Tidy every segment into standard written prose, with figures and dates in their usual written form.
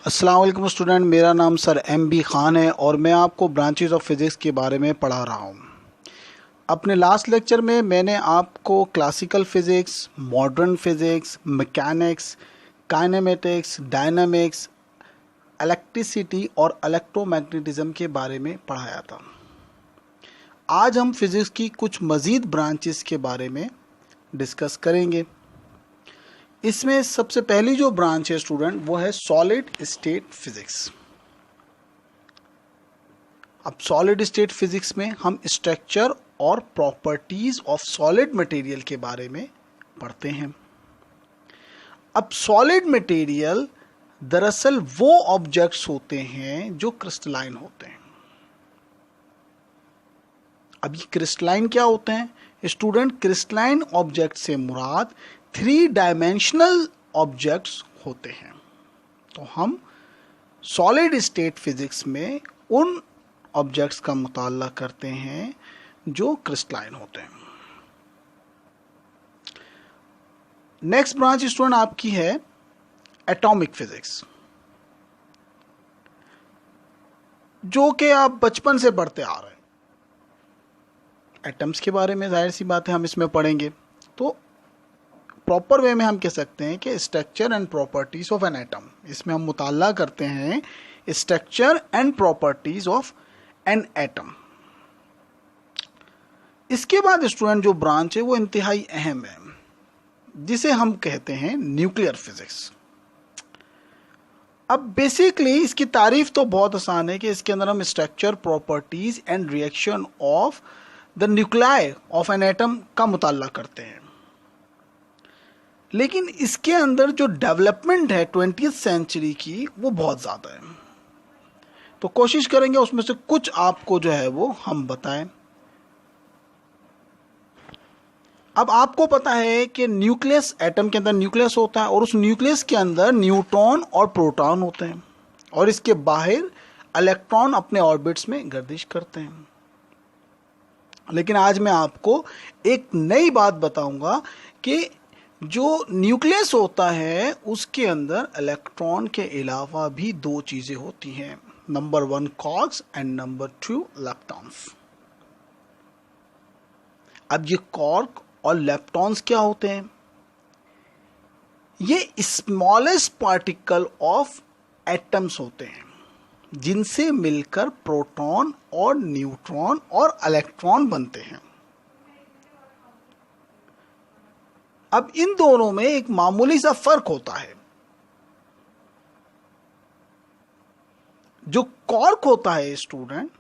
अस्सलाम वालेकुम स्टूडेंट, मेरा नाम सर MB खान है और मैं आपको ब्रांचेस ऑफ फिज़िक्स के बारे में पढ़ा रहा हूँ। अपने लास्ट लेक्चर में मैंने आपको classical physics, modern physics, mechanics, kinematics, dynamics, electricity और इलेक्ट्रोमैग्नेटिज़म के बारे में पढ़ाया था। आज हम फिज़िक्स की कुछ मज़ीद ब्रांचेस के बारे में डिस्कस करेंगे। इसमें सबसे पहली जो ब्रांच है स्टूडेंट, वो है सॉलिड स्टेट फिजिक्स। अब सॉलिड स्टेट फिजिक्स में हम स्ट्रक्चर और प्रॉपर्टीज ऑफ सॉलिड मटेरियल के बारे में पढ़ते हैं। अब सॉलिड मटेरियल दरअसल वो ऑब्जेक्ट्स होते हैं जो क्रिस्टलाइन होते हैं। अब ये क्रिस्टलाइन क्या होते हैं स्टूडेंट? क्रिस्टलाइन ऑब्जेक्ट से मुराद 3 डायमेंशनल ऑब्जेक्ट्स होते हैं। तो हम सॉलिड स्टेट फिजिक्स में उन ऑब्जेक्ट्स का मुताला करते हैं जो क्रिस्टलाइन होते हैं। नेक्स्ट ब्रांच स्टूडेंट आपकी है एटॉमिक फिजिक्स, जो कि आप बचपन से पढ़ते आ रहे हैं। एटम्स के बारे में जाहिर सी बात है हम इसमें पढ़ेंगे, तो प्रॉपर वे में हम कह सकते हैं कि structure and properties of an atom, इसमें हम मुताला करते हैं structure and properties of an atom. इसके बाद स्टूडेंट जो ब्रांच है वो इंतहाई अहम है, जिसे हम कहते हैं न्यूक्लियर फिजिक्स। अब बेसिकली इसकी तारीफ तो बहुत आसान है कि इसके अंदर हम structure, properties and reaction of the nuclei of an atom का मुताला करते हैं। लेकिन इसके अंदर जो डेवलपमेंट है 20th सेंचुरी की, वो बहुत ज़्यादा है। तो कोशिश करेंगे उसमें से कुछ आपको जो है वो हम बताएं। अब आपको पता है कि न्यूक्लियस, एटम के अंदर न्यूक्लियस होता है और उस न्यूक्लियस के अंदर न्यूट्रॉन और प्रोटॉन होते हैं और इसके बाहर इलेक्ट्रॉन अपने ऑर्बिट्स में गर्दिश करते हैं। लेकिन आज मैं आपको एक नई बात बताऊंगा कि जो न्यूक्लियस होता है उसके अंदर इलेक्ट्रॉन के अलावा भी 2 चीजें होती हैं, नंबर 1 कॉर्क्स एंड नंबर 2 लेप्टॉन्स। अब ये कॉर्क और लेप्टॉन्स क्या होते हैं? ये स्मॉलेस्ट पार्टिकल ऑफ एटम्स होते हैं, जिनसे मिलकर प्रोटॉन और न्यूट्रॉन और इलेक्ट्रॉन बनते हैं। अब इन दोनों में एक मामूली सा फर्क होता है। जो कॉर्क होता है स्टूडेंट,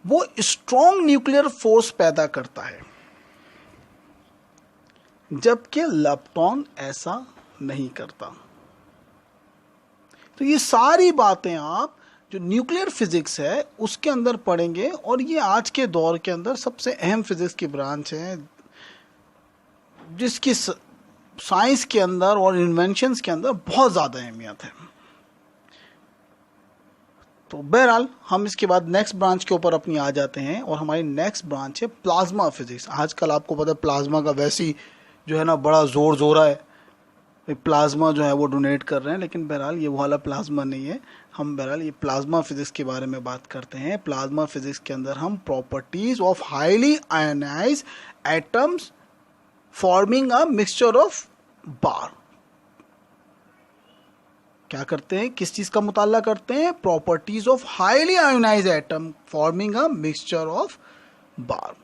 वो स्ट्रॉन्ग न्यूक्लियर फोर्स पैदा करता है, जबकि लेप्टॉन ऐसा नहीं करता। तो ये सारी बातें आप जो न्यूक्लियर फिजिक्स है उसके अंदर पढ़ेंगे और ये आज के दौर के अंदर सबसे अहम फिजिक्स की ब्रांच है, जिसकी साइंस के अंदर और इन्वेंशंस के अंदर बहुत ज़्यादा अहमियत है। तो बहरहाल हम इसके बाद नेक्स्ट ब्रांच के ऊपर अपनी आ जाते हैं और हमारी नेक्स्ट ब्रांच है प्लाज्मा फिजिक्स। आजकल आपको पता है प्लाज्मा का वैसे ही जो है ना बड़ा जोर जोरा है, प्लाज्मा जो है वो डोनेट कर रहे हैं, लेकिन बहरहाल ये वो वाला प्लाज्मा नहीं है। हम बहरहाल ये प्लाज्मा फिजिक्स के बारे में बात करते हैं। प्लाज्मा फिजिक्स के अंदर हम properties of highly ionise atoms forming a mixture of bar क्या करते हैं, किस चीज का मुताला करते हैं? Properties of highly ionise atom forming a mixture of bar.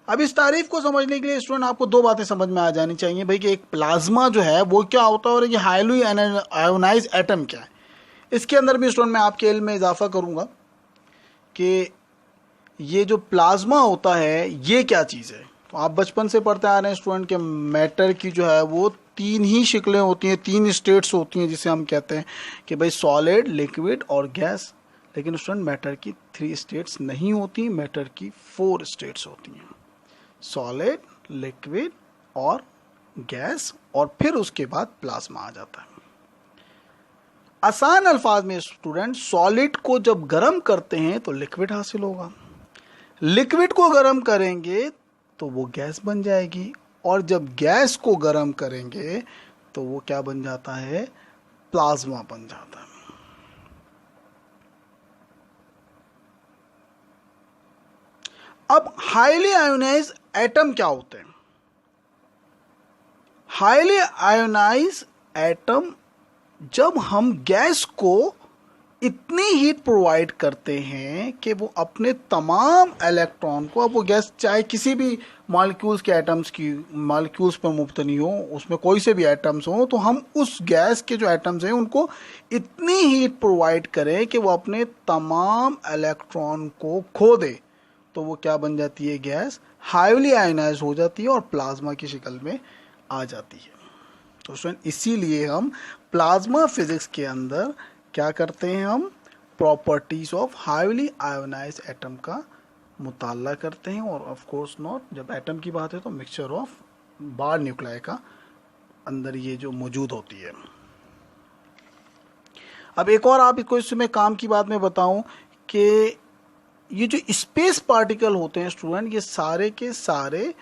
अब इस तारीफ को समझने के लिए स्टूडेंट आपको 2 बातें समझ में आ जानी चाहिए भाई कि एक प्लाज्मा जो है वो क्या होता है और ये हाईली आयोनाइज एटम क्या है। इसके अंदर भी स्टूडेंट मैं आपके इल्म में इजाफा करूंगा कि ये जो प्लाज्मा होता है ये क्या चीज़ है। तो आप बचपन से पढ़ते आ रहे हैं स्टूडेंट के मैटर की जो है वो 3 ही शक्लें होती हैं, 3 स्टेट्स होती हैं, जिसे हम कहते हैं कि भाई सॉलिड, लिक्विड और गैस। लेकिन स्टूडेंट मैटर की 3 स्टेट्स नहीं होती, मैटर की 4 स्टेट्स होती हैं, सॉलिड, लिक्विड और गैस, और फिर उसके बाद प्लाज्मा आ जाता है। आसान अल्फाज में स्टूडेंट, सॉलिड को जब गर्म करते हैं तो लिक्विड हासिल होगा, लिक्विड को गर्म करेंगे तो वो गैस बन जाएगी, और जब गैस को गर्म करेंगे तो वो क्या बन जाता है? प्लाज्मा बन जाता है। अब हाईली आयोनाइज एटम क्या होते हैं? हाईली आयोनाइज एटम जब हम गैस को इतनी हीट प्रोवाइड करते हैं कि वो अपने तमाम इलेक्ट्रॉन को, अब वो गैस चाहे किसी भी मॉलिक्यूल्स के एटम्स की मॉलिक्यूल्स पर मुब्तनी हो, उसमें कोई से भी एटम्स हो, तो हम उस गैस के जो एटम्स हैं उनको इतनी हीट प्रोवाइड करें कि वो अपने तमाम इलेक्ट्रॉन को खो दे, तो वो क्या बन जाती है? गैस हाईली आयोनाइज हो जाती है और प्लाज्मा की शक्ल में आ जाती है। तो स्टूडेंट इसीलिए हम प्लाज्मा फिजिक्स के अंदर क्या करते हैं? हम properties of highly ionise atom का मुताला करते हैं। और ऑफ कोर्स नॉट, जब एटम की बात है तो मिक्सचर ऑफ बार न्यूक्लियाई का अंदर ये जो मौजूद होती है। अब एक और आप इसको इसमें काम की बात में बताऊं कि ये जो स्पेस पार्टिकल होते हैं स्टूडेंट, ये सारे के सारे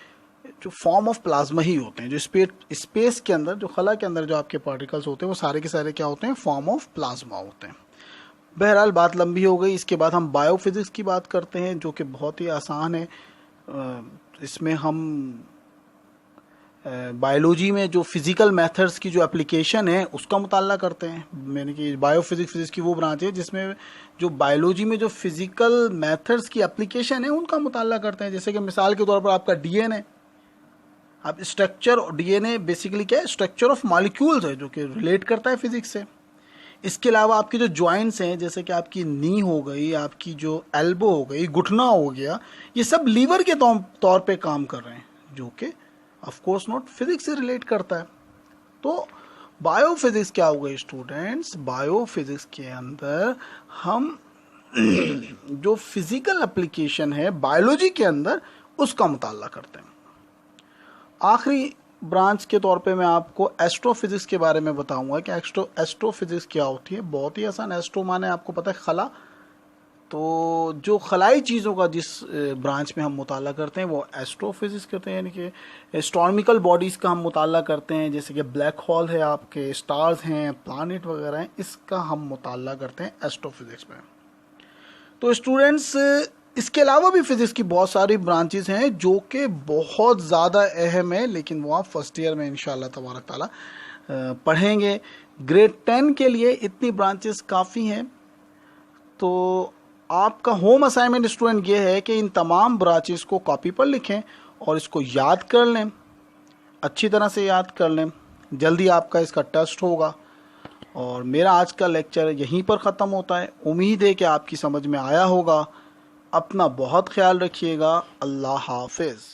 जो फॉर्म ऑफ प्लाज्मा ही होते हैं। जो स्पेस के अंदर, जो खला के अंदर जो आपके पार्टिकल्स होते हैं, वो सारे के सारे क्या होते हैं? फॉर्म ऑफ प्लाज्मा होते हैं। बहरहाल बात लंबी हो गई। इसके बाद हम बायोफिजिक्स की बात करते हैं, जो कि बहुत ही आसान है। इसमें हम बायोलॉजी में जो फिजिकल मेथड्स की जो एप्लीकेशन है उसका मुताला करते हैं। मैंने कि फिजिक्स की वो ब्रांच है जिसमें जो बायोलॉजी में जो फिजिकल मेथड्स की एप्लीकेशन है उनका मुताला करते हैं। जैसे कि मिसाल के तौर पर आपका डीएनए, अब स्ट्रक्चर, डीएनए बेसिकली क्या है? स्ट्रक्चर ऑफ मॉलिक्यूल्स है, जो कि रिलेट करता है फिजिक्स से। इसके अलावा आपके जो जॉइंट्स हैं, जैसे कि आपकी नी हो गई, आपकी जो एल्बो हो गई, घुटना हो गया, ये सब लीवर के तौर पे काम कर रहे हैं, जो कि ऑफ कोर्स नॉट फिजिक्स से रिलेट करता है। तो बायोफिजिक्स क्या हो गई स्टूडेंट्स? बायोफिजिक्स के अंदर हम जो फिजिकल एप्लीकेशन है बायोलॉजी के अंदर उसका मुताला करते हैं। आखिरी ब्रांच के तौर पे मैं आपको एस्ट्रोफिजिक्स के बारे में बताऊंगा कि एस्ट्रोफिजिक्स क्या होती है। बहुत ही आसान। एस्ट्रो माने आपको पता है खला, तो जो खलाई चीज़ों का जिस ब्रांच में हम मुताला करते हैं वो एस्ट्रोफिजिक्स करते हैं, यानी कि एस्ट्रोनॉमिकल बॉडीज़ का हम मुताला करते हैं, जैसे कि ब्लैक होल है, आपके स्टार्स हैं, प्लानिट वगैरह हैं, इसका हम मुताला करते हैं एस्ट्रोफिजिक्स में। तो स्टूडेंट्स इसके अलावा भी फिजिक्स की बहुत सारी ब्रांचेस हैं जो कि बहुत ज़्यादा अहम है, लेकिन वो आप फर्स्ट ईयर में इंशाल्लाह तबारक ताला पढ़ेंगे। ग्रेड 10 के लिए इतनी ब्रांचेस काफ़ी हैं। तो आपका होम असाइनमेंट स्टूडेंट ये है कि इन तमाम ब्रांचेस को कॉपी पर लिखें और इसको याद कर लें, अच्छी तरह से याद कर लें। जल्दी आपका इसका टेस्ट होगा। और मेरा आज का लेक्चर यहीं पर ख़त्म होता है। उम्मीद है कि आपकी समझ में आया होगा। अपना बहुत ख्याल रखिएगा। अल्लाह हाफिज़।